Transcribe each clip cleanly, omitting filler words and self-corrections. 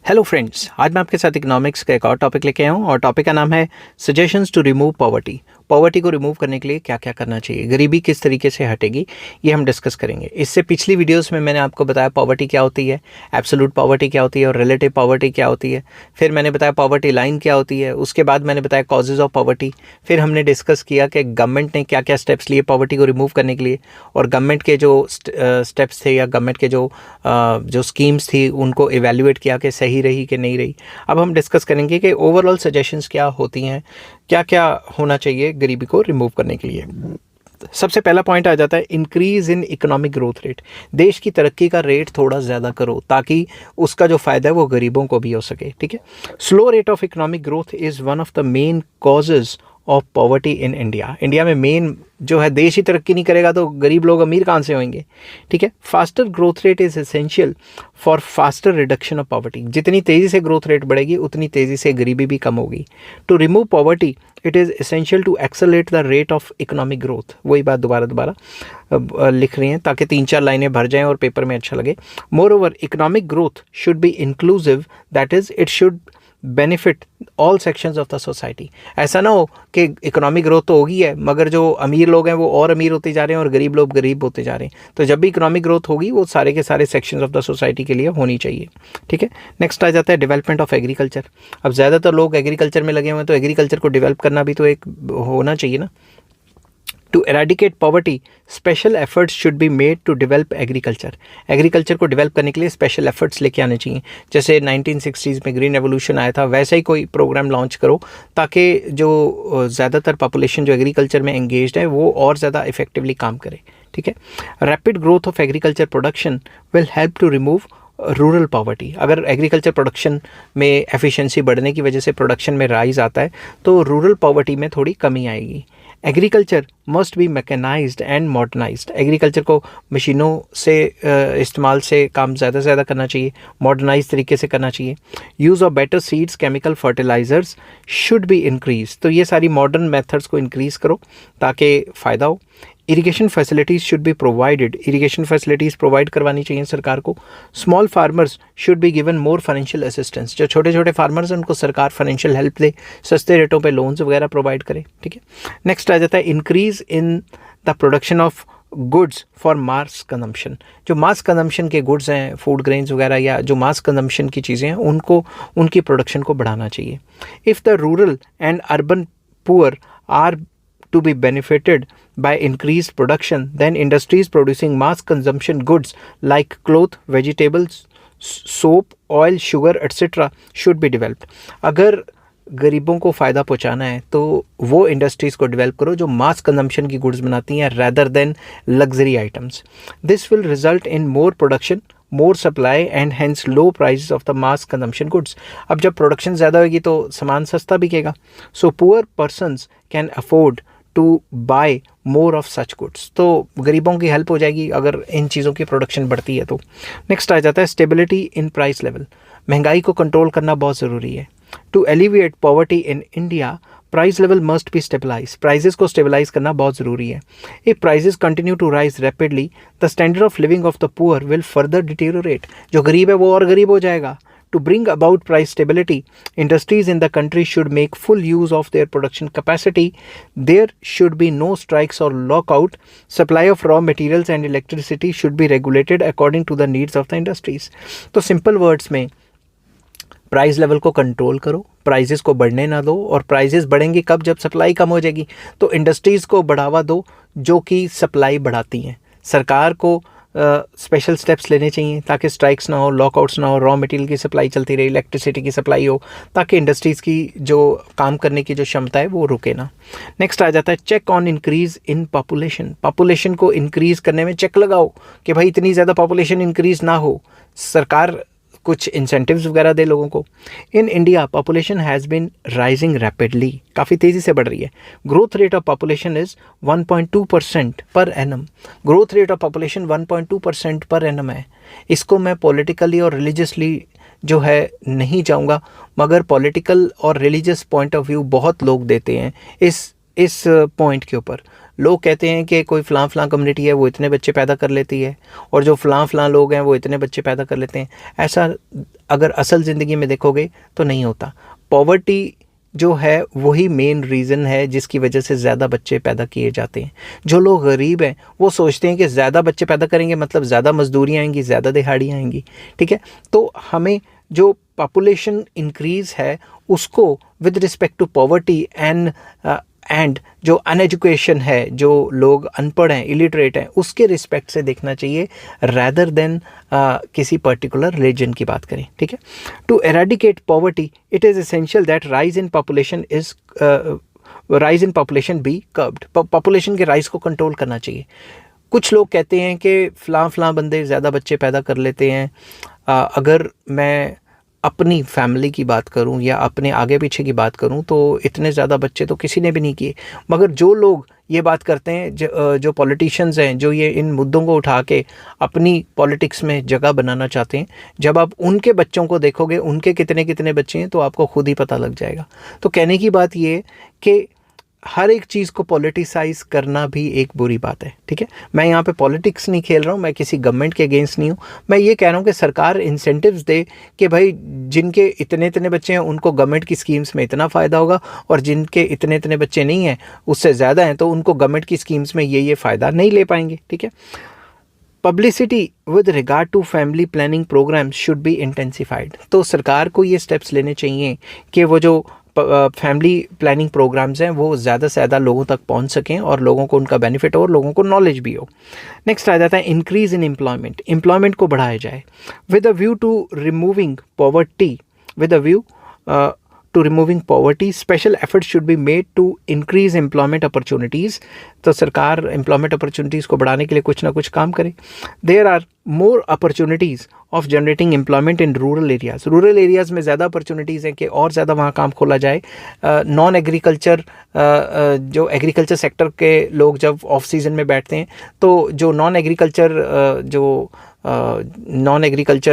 Hello friends, आज मैं आपके साथ इकोनॉमिक्स का एक और टॉपिक लेके आया हूँ और टॉपिक का नाम है suggestions to remove poverty. Poverty को रिमूव करने के लिए क्या क्या करना चाहिए, गरीबी किस तरीके से हटेगी, ये हम डिस्कस करेंगे। इससे पिछली वीडियोस में मैंने आपको बताया पॉवर्टी क्या होती है, एब्सोल्यूट पॉवर्टी क्या होती है और रिलेटिव पॉवर्टी क्या होती है। फिर मैंने बताया पॉवर्टी लाइन क्या होती है, उसके बाद मैंने बताया कॉजेज ऑफ पॉवर्टी। फिर हमने डिस्कस किया कि गवर्नमेंट ने क्या क्या स्टेप्स लिए पॉवर्टी को रिमूव करने के लिए और गवर्नमेंट के जो स्टेप्स थे या गवर्नमेंट के जो स्कीम्स थी उनको इवेल्युएट किया कि सही रही कि नहीं रही। अब हम डिस्कस करेंगे कि ओवरऑल सजेशंस क्या होती हैं, क्या क्या होना चाहिए गरीबी को रिमूव करने के लिए। सबसे पहला पॉइंट आ जाता है increase in economic growth rate. देश की तरक्की का रेट थोड़ा ज़्यादा करो ताकि उसका जो फ़ायदा है वो गरीबों को भी हो सके। ठीक है, slow rate of economic growth is one of the main causes of poverty in India. India में मेन जो है, देश ही तरक्की नहीं करेगा तो गरीब लोग अमीर कहाँ से होंगे। ठीक है, faster growth rate is essential for faster reduction of poverty. जितनी तेज़ी से ग्रोथ रेट बढ़ेगी उतनी तेज़ी से गरीबी भी कम होगी। To remove poverty it is essential to accelerate the rate of economic growth. वही बात दोबारा लिख रही हैं ताकि 3-4 लाइनें भर जाएं और पेपर में अच्छा लगे। More over economic growth should be inclusive, that is it should benefit all sections of the society. ऐसा ना हो कि इकोनॉमिक ग्रोथ तो होगी है मगर जो अमीर लोग हैं वो और अमीर होते जा रहे हैं और गरीब लोग गरीब होते जा रहे हैं। तो जब भी इकोनॉमिक ग्रोथ होगी वो सारे के सारे सेक्शंस ऑफ द सोसाइटी के लिए होनी चाहिए। ठीक है, नेक्स्ट आ जाता है डेवलपमेंट ऑफ एग्रीकल्चर। अब ज़्यादातर लोग एग्रीकल्चर में लगे हुए हैं तो एग्रीकल्चर को डेवलप करना भी तो एक होना चाहिए ना। To eradicate poverty, special efforts should be made to develop agriculture. Agriculture को डेवलप करने के लिए स्पेशल एफर्ट्स लेके आने चाहिए। जैसे 1960s में ग्रीन रेवोल्यूशन आया था, वैसा ही कोई प्रोग्राम लॉन्च करो ताकि जो ज़्यादातर पॉपुलेशन जो एग्रीकल्चर में एंगेज्ड है वो और ज़्यादा इफेक्टिवली काम करे। ठीक है, rapid growth of agriculture production will help to remove rural poverty. अगर एग्रीकल्चर प्रोडक्शन में एफिशिएंसी बढ़ने की वजह से प्रोडक्शन में राइज आता है तो रूरल पॉवर्टी में थोड़ी कमी आएगी। Agriculture must be mechanised and modernised. Agriculture को मशीनों से इस्तेमाल से काम ज़्यादा से ज़्यादा करना चाहिए, मॉडर्नाइज तरीके से करना चाहिए। Use of better seeds, chemical fertilisers should be increase. तो ये सारी मॉडर्न मेथड्स को इंक्रीज़ करो ताकि फ़ायदा हो। Irrigation facilities should be provided. Irrigation facilities provide करवानी चाहिए सरकार को। Small farmers should be given more financial assistance. जो छोटे छोटे फार्मर्स हैं उनको सरकार फाइनेंशियल हेल्प दे, सस्ते रेटों पे लोन्स वगैरह प्रोवाइड करे। ठीक है, नेक्स्ट आ जाता है increase in the production of goods for mass consumption. जो मास कंजम्पशन के गुड्स हैं, फूड ग्रेन्स वगैरह या जो मास कंजम्पशन की चीज़ें हैं उनको, उनकी प्रोडक्शन को बढ़ाना चाहिए। If the rural and urban poor are to be benefited by increased production, then industries producing mass consumption goods like cloth, vegetables, soap, oil, sugar, etc. should be developed. अगर गरीबों को फ़ायदा पहुंचाना है तो वो इंडस्ट्रीज़ को डेवलप करो जो मास कंजम्पशन की गुड्स बनाती हैं rather than luxury items. This will result in more production, more supply and hence low price of the mass consumption goods. अब जब प्रोडक्शन ज़्यादा होगी तो सामान सस्ता बिकेगा। So poor persons can afford to buy more of such goods. तो गरीबों की हेल्प हो जाएगी अगर इन चीज़ों की प्रोडक्शन बढ़ती है तो। नेक्स्ट आ जाता है स्टेबिलिटी इन प्राइस लेवल। महंगाई को कंट्रोल करना बहुत ज़रूरी है। To alleviate poverty in India price level must be stabilise. Prices को स्टेबलाइज करना बहुत ज़रूरी है। If prices continue to rise rapidly the standard of living of the poor will further deteriorate. जो गरीब है वो और गरीब हो जाएगा। To bring about price stability, industries in the country should make full use of their production capacity. There should be no strikes or lockout. Supply of raw materials and electricity should be regulated according to the needs of the industries. तो simple words में price level को control करो, prices को बढ़ने ना दो। और prices बढ़ेंगे कब? जब सप्लाई कम हो जाएगी। तो इंडस्ट्रीज़ को बढ़ावा दो जो कि सप्लाई बढ़ाती हैं। सरकार को स्पेशल स्टेप्स लेने चाहिए ताकि स्ट्राइक्स ना हो, लॉकआउट्स ना हो, रॉ मटेरियल की सप्लाई चलती रहे, इलेक्ट्रिसिटी की सप्लाई हो ताकि इंडस्ट्रीज़ की जो काम करने की जो क्षमता है वो रुके ना। नेक्स्ट आ जाता है check on increase in population. Population को इंक्रीज़ करने में चेक लगाओ कि भाई इतनी ज़्यादा पॉपुलेशन इंक्रीज़ ना हो, सरकार कुछ इंसेंटिव्स वगैरह दे लोगों को। In India population has been rising rapidly, काफ़ी तेज़ी से बढ़ रही है। Growth rate of population is 1.2% per annum. Growth rate of population 1.2% per annum है। इसको मैं पॉलिटिकली और रिलीजियसली जो है नहीं जाऊंगा, मगर पॉलिटिकल और रिलीजियस पॉइंट ऑफ व्यू बहुत लोग देते हैं इस पॉइंट के ऊपर। लोग कहते हैं कि कोई फ़लाँ कम्युनिटी है वो इतने बच्चे पैदा कर लेती है और जो फ़लाँ लोग हैं वो इतने बच्चे पैदा कर लेते हैं। ऐसा अगर असल ज़िंदगी में देखोगे तो नहीं होता। पॉवर्टी जो है वही मेन रीज़न है जिसकी वजह से ज़्यादा बच्चे पैदा किए जाते हैं। जो लोग गरीब हैं वो सोचते हैं कि ज़्यादा बच्चे पैदा करेंगे मतलब ज़्यादा मजदूरियाँ आएंगी, ज़्यादा दिहाड़ियाँ आएंगी, ठीक है। तो हमें जो पॉपुलेशन इंक्रीज़ है उसको with respect to poverty and जो अनएजुकेशन है, जो लोग अनपढ़ हैं, इलिटरेट हैं, उसके रिस्पेक्ट से देखना चाहिए रैदर देन किसी पर्टिकुलर रिलीजन की बात करें, ठीक है। To eradicate poverty it is essential that rise in population be curbed. Population के राइज को कंट्रोल करना चाहिए। कुछ लोग कहते हैं कि फ़लाँ बंदे ज़्यादा बच्चे पैदा कर लेते हैं। अगर मैं अपनी फैमिली की बात करूं या अपने आगे पीछे की बात करूं तो इतने ज़्यादा बच्चे तो किसी ने भी नहीं किए। मगर जो लोग ये बात करते हैं, जो पॉलिटिशियंस हैं, जो ये इन मुद्दों को उठा के अपनी पॉलिटिक्स में जगह बनाना चाहते हैं, जब आप उनके बच्चों को देखोगे, उनके कितने कितने बच्चे हैं, तो आपको खुद ही पता लग जाएगा। तो कहने की बात ये कि हर एक चीज़ को पॉलिटिसाइज करना भी एक बुरी बात है, ठीक है। मैं यहाँ पे पॉलिटिक्स नहीं खेल रहा हूँ, मैं किसी गवर्नमेंट के अगेंस्ट नहीं हूँ। मैं ये कह रहा हूँ कि सरकार इंसेंटिव्स दे कि भाई जिनके इतने इतने बच्चे हैं उनको गवर्नमेंट की स्कीम्स में इतना फ़ायदा होगा और जिनके इतने इतने बच्चे नहीं हैं, उससे ज़्यादा हैं, तो उनको गवर्नमेंट की स्कीम्स में ये फ़ायदा नहीं ले पाएंगे, ठीक है। Publicity with regard to family planning programme should be intensified. तो सरकार को ये स्टेप्स लेने चाहिए कि वो जो फैमिली प्लानिंग प्रोग्राम्स हैं वो ज़्यादा से ज़्यादा लोगों तक पहुंच सकें और लोगों को उनका बेनिफिट हो और लोगों को नॉलेज भी हो। नेक्स्ट आ जाता है इंक्रीज़ इन एम्प्लॉयमेंट को बढ़ाया जाए with a view to removing poverty special efforts should be made to increase employment opportunities. तो सरकार एम्प्लॉयमेंट अपॉर्चुनिटीज़ को बढ़ाने के लिए कुछ ना कुछ काम करे। There are more opportunities of generating employment in rural areas में ज़्यादा अपॉर्चुनिटीज़ हैं कि और ज़्यादा वहाँ काम खोला जाए। नॉन एग्रीकल्चर जो एग्रीकल्चर सेक्टर के लोग जब ऑफ सीज़न में बैठते हैं तो जो नॉन एग्रीकल्चर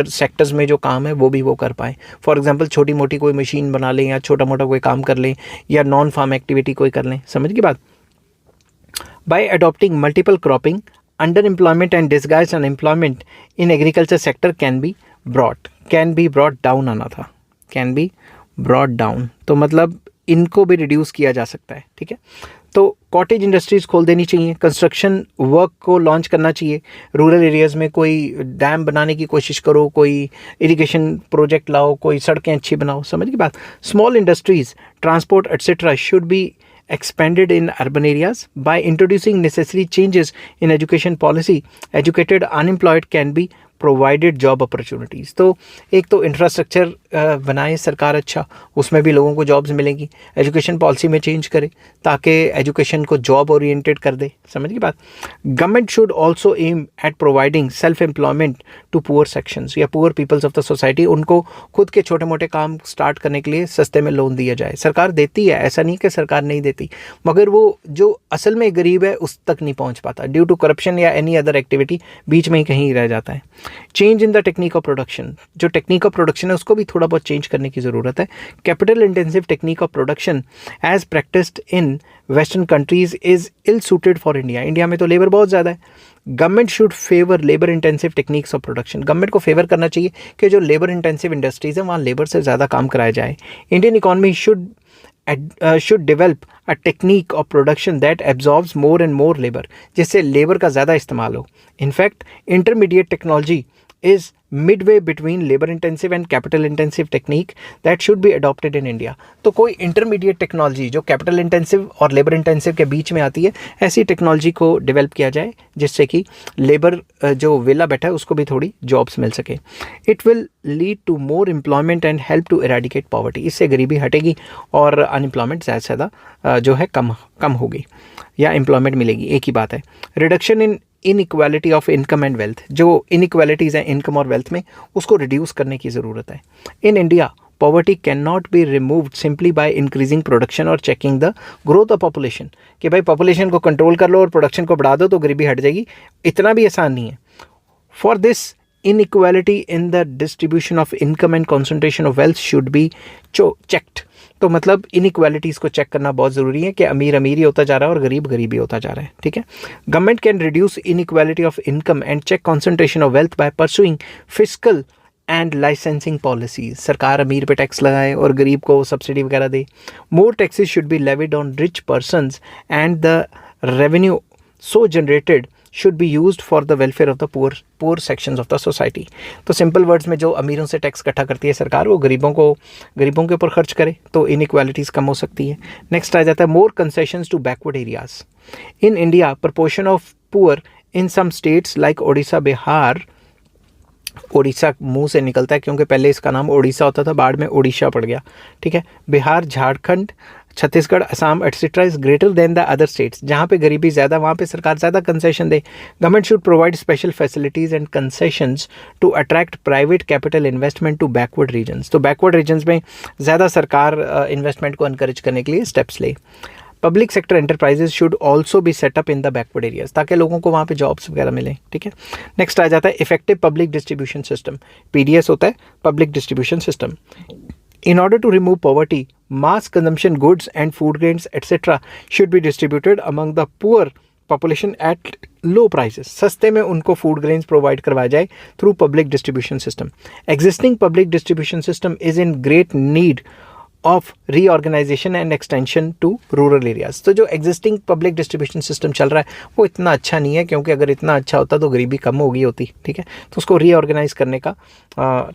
सेक्टर्स में जो काम है वो भी वो कर पाएँ। फॉर एग्जांपल छोटी मोटी कोई मशीन बना लें या छोटा मोटा कोई काम कर लें या नॉन फार्म एक्टिविटी कोई कर लें, समझ की बात। Bye adopting multiple cropping under employment and disguised unemployment in agriculture sector can be brought down आना था, कैन बी ब्रॉट डाउन, तो मतलब इनको भी रिड्यूस किया जा सकता है, ठीक है। तो कॉटेज इंडस्ट्रीज़ खोल देनी चाहिए, कंस्ट्रक्शन वर्क को लॉन्च करना चाहिए। रूरल एरियाज़ में कोई डैम बनाने की कोशिश करो, कोई इरिगेशन प्रोजेक्ट लाओ, कोई सड़कें अच्छी बनाओ, समझ की बात। Small industries, transport etcetera should be expanded in urban areas by introducing necessary changes in education policy. Educated unemployed can be provided job opportunities. तो एक तो इंफ्रास्ट्रक्चर बनाए सरकार अच्छा, उसमें भी लोगों को जॉब्स मिलेंगी। एजुकेशन पॉलिसी में चेंज करे ताकि एजुकेशन को जॉब ओरिएंटेड कर दे, समझ की बात। Government should also aim at providing self employment to poor sections या poor peoples of the society. उनको खुद के छोटे मोटे काम स्टार्ट करने के लिए सस्ते में लोन दिया जाए। सरकार देती है, ऐसा नहीं कि सरकार नहीं देती, मगर वो जो असल में गरीब है उस तक नहीं पहुँच पाता ड्यू टू करप्शन या एनी अदर एक्टिविटी, बीच में ही कहीं रह जाता है। Change in the technique of production, जो टेक्निक ऑफ प्रोडक्शन है उसको भी थोड़ा बहुत चेंज करने की ज़रूरत है। Capital intensive technique of production as practised in western countries is ill suited for India. India में तो लेबर बहुत ज़्यादा है। Government should favour labour intensive techniques of production. Government को फेवर करना चाहिए कि जो लेबर इंटेंसिव इंडस्ट्रीज़ हैं वहाँ लेबर से ज़्यादा काम कराया जाए। Indian economy should develop a technique of production that absorbs more and more labor, जिससे लेबर का ज़्यादा इस्तेमाल हो। In fact, intermediate technology is midway between labor intensive and capital intensive technique that should be adopted in India. तो कोई intermediate technology जो capital intensive और labour intensive के बीच में आती है, ऐसी टेक्नोलॉजी को डेवलप किया जाए जिससे कि लेबर जो वेला बैठा है उसको भी थोड़ी जॉब्स मिल सके। It will lead to more employment and help to eradicate poverty. इससे गरीबी हटेगी और अनएम्प्लॉयमेंट ज़्यादा से ज़्यादा जो है कम होगी या एम्प्लॉयमेंट मिलेगी, एक ही बात है। Reduction in inequality of income and wealth, जो इनइक्वालिटीज़ हैं इनकम और वेल्थ में, उसको रिड्यूस करने की ज़रूरत है। In India poverty can not be removed simply by increasing production और checking the growth of population, कि भाई पॉपुलेशन को कंट्रोल कर लो और प्रोडक्शन को बढ़ा दो तो गरीबी हट जाएगी, इतना भी आसान नहीं है। For this inequality in the distribution of income and concentration of wealth should be checked. तो मतलब इनइक्वालिटीज़ को चेक करना बहुत ज़रूरी है कि अमीर अमीर ही होता जा रहा है और गरीब गरीब ही होता जा रहा है, ठीक है। Government can reduce inequality of income and check concentration of wealth by pursuing physical and licensing policies. सरकार अमीर पे टैक्स लगाए और गरीब को सब्सिडी वगैरह दे। More taxes should be levied on rich persons and the revenue so generated should be used for the welfare of the poor sections of the society. तो सिंपल वर्ड्स में जो अमीरों से टैक्स इकट्ठा करती है सरकार, वो गरीबों के ऊपर खर्च करे तो इनइक्वालिटीज़ कम हो सकती है। नेक्स्ट आ जाता है more concessions to backward areas. In India proportion of poor in some states like Odisha, Bihar, Odisha मुंह से निकलता है क्योंकि पहले इसका नाम ओडिशा होता था, बाद में ओडिशा पड़ गया, ठीक है। Bihar, Jharkhand, Chhattisgarh, Assam etcetera is greater than the other states. जहाँ पे गरीबी ज़्यादा वहाँ पे सरकार ज़्यादा कंसेशन दे। Government should provide special facilities and concessions to attract private capital investment to backward regions. तो बैकवर्ड रीजन्स में ज़्यादा सरकार इन्वेस्टमेंट को इनकरेज करने के लिए स्टेप्स ले। Public sector enterprises should also be set up in the backward areas, ताकि लोगों को वहाँ पे जॉब्स वगैरह मिलें, ठीक है। नेक्स्ट आ जाता है effective public distribution system. PDS होता है public distribution system. In order to remove poverty, mass consumption goods and food grains etc. should be distributed among the poor population at low prices. सस्ते में उनको food grains provide करवाया जाए through public distribution system. Existing public distribution system is in great need of reorganisation and extension to rural areas. तो जो existing public distribution system चल रहा है वो इतना अच्छा नहीं है, क्योंकि अगर इतना अच्छा होता तो गरीबी कम हो गई होती, ठीक है। तो उसको रीऑर्गेनाइज करने का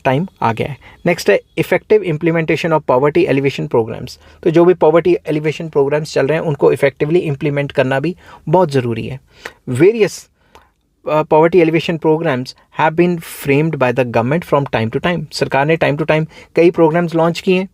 टाइम आ गया है। नेक्स्ट है effective implementation of poverty alleviation programmes. तो जो भी पॉवर्टी एलिवेशन प्रोग्राम्स चल रहे हैं उनको इफेक्टिवली इम्प्लीमेंट करना भी बहुत ज़रूरी है। Various poverty alleviation programmes have been framed by the government from time to time. सरकार ने टाइम टू टाइम कई प्रोग्राम्स लॉन्च किए हैं,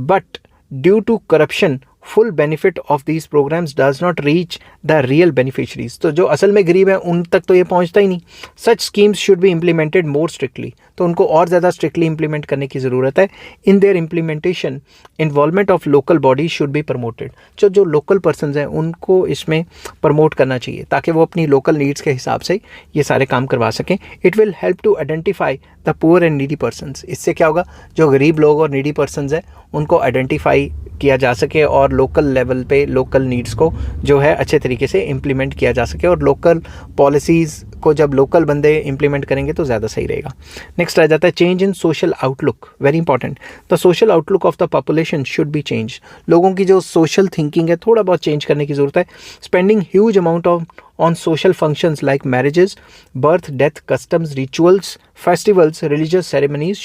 but due to corruption full benefit of these programs does not reach the real beneficiaries. तो जो असल में गरीब हैं उन तक तो ये पहुंचता ही नहीं। Such schemes should be implemented more strictly. तो उनको और ज़्यादा स्ट्रिक्टली इम्प्लीमेंट करने की ज़रूरत है। In their implementation involvement of local bodies should be promoted. जो लोकल पर्सनस हैं उनको इसमें प्रमोट करना चाहिए ताकि वो अपनी लोकल नीड्स के हिसाब से ये सारे काम करवा सकें। It will help to identify the poor and needy persons. इससे क्या होगा, जो गरीब लोग और नीडी पर्सनस हैं उनको आइडेंटिफाई किया जा सके और लोकल लेवल पे लोकल नीड्स को जो है अच्छे तरीके से इम्प्लीमेंट किया जा सके। और लोकल पॉलिसीज़ को जब लोकल बंदे इम्प्लीमेंट करेंगे तो ज़्यादा सही रहेगा। नेक्स्ट आ जाता है change in social outlook. Very important, the social outlook of the population should be change. लोगों की जो सोशल थिंकिंग है थोड़ा बहुत चेंज करने की ज़रूरत है। Spending huge amount on social functions like marriages, birth, death, customs, rituals, festivals, religious ceremonies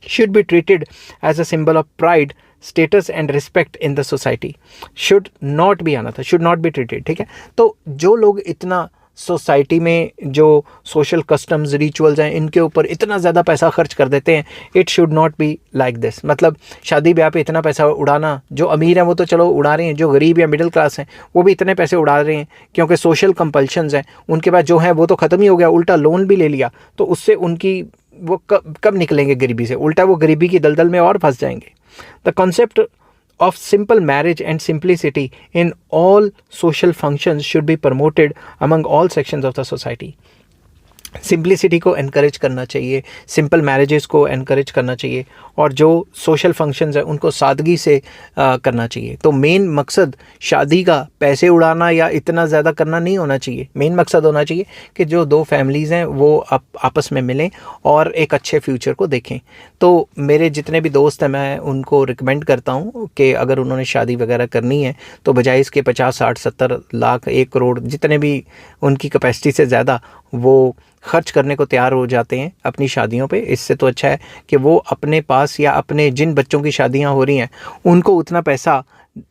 should be treated as a symbol of pride, status and respect in the society. Should not be treated, ठीक है। तो जो लोग इतना society में जो social customs rituals हैं इनके ऊपर इतना ज़्यादा पैसा खर्च कर देते हैं, it should not be like this. मतलब शादी ब्याह पे इतना पैसा उड़ाना, जो अमीर हैं वो तो चलो उड़ा रहे हैं, जो गरीब या मिडिल क्लास हैं वो भी इतने पैसे उड़ा रहे हैं क्योंकि सोशल कंपल्शंस हैं उनके पास, जो है वो तो ख़त्म ही हो गया, उल्टा लोन भी ले लिया, तो उससे उनकी वो कब निकलेंगे गरीबी से, उल्टा वो गरीबी की दलदल में और फंस जाएंगे। The concept of simple marriage and simplicity in all social functions should be promoted among all sections of the society. Simplicity को एनकरेज करना चाहिए, सिंपल मैरिजेस को एनकरेज करना चाहिए और जो सोशल फंक्शंस हैं उनको सादगी से करना चाहिए। तो मेन मकसद शादी का पैसे उड़ाना या इतना ज़्यादा करना नहीं होना चाहिए। मेन मकसद होना चाहिए कि जो दो फैमिलीज़ हैं वो आपस में मिलें और एक अच्छे फ्यूचर को देखें। तो मेरे जितने भी दोस्त हैं मैं उनको रिकमेंड करता हूँ कि अगर उन्होंने शादी वगैरह करनी है तो बजाय इसके 50, 60, 70 लाख, 1 करोड़ जितने भी उनकी कैपेसिटी से ज़्यादा वो खर्च करने को तैयार हो जाते हैं अपनी शादियों पे, इससे तो अच्छा है कि वो अपने पास या अपने जिन बच्चों की शादियां हो रही हैं उनको उतना पैसा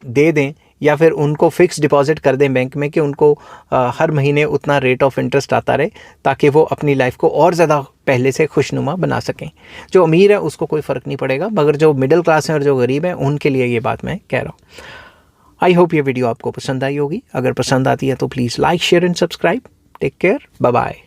दे दें या फिर उनको फिक्स डिपॉजिट कर दें बैंक में कि उनको हर महीने उतना रेट ऑफ इंटरेस्ट आता रहे ताकि वो अपनी लाइफ को और ज़्यादा पहले से खुशनुमा बना सकें। जो अमीर है उसको कोई फ़र्क नहीं पड़ेगा, मगर जो मिडिल क्लास हैं और जो गरीब हैं उनके लिए ये बात मैं कह रहा हूँ। आई होप ये वीडियो आपको पसंद आई होगी। अगर पसंद आती है तो please like, share and subscribe. Take care, bye bye.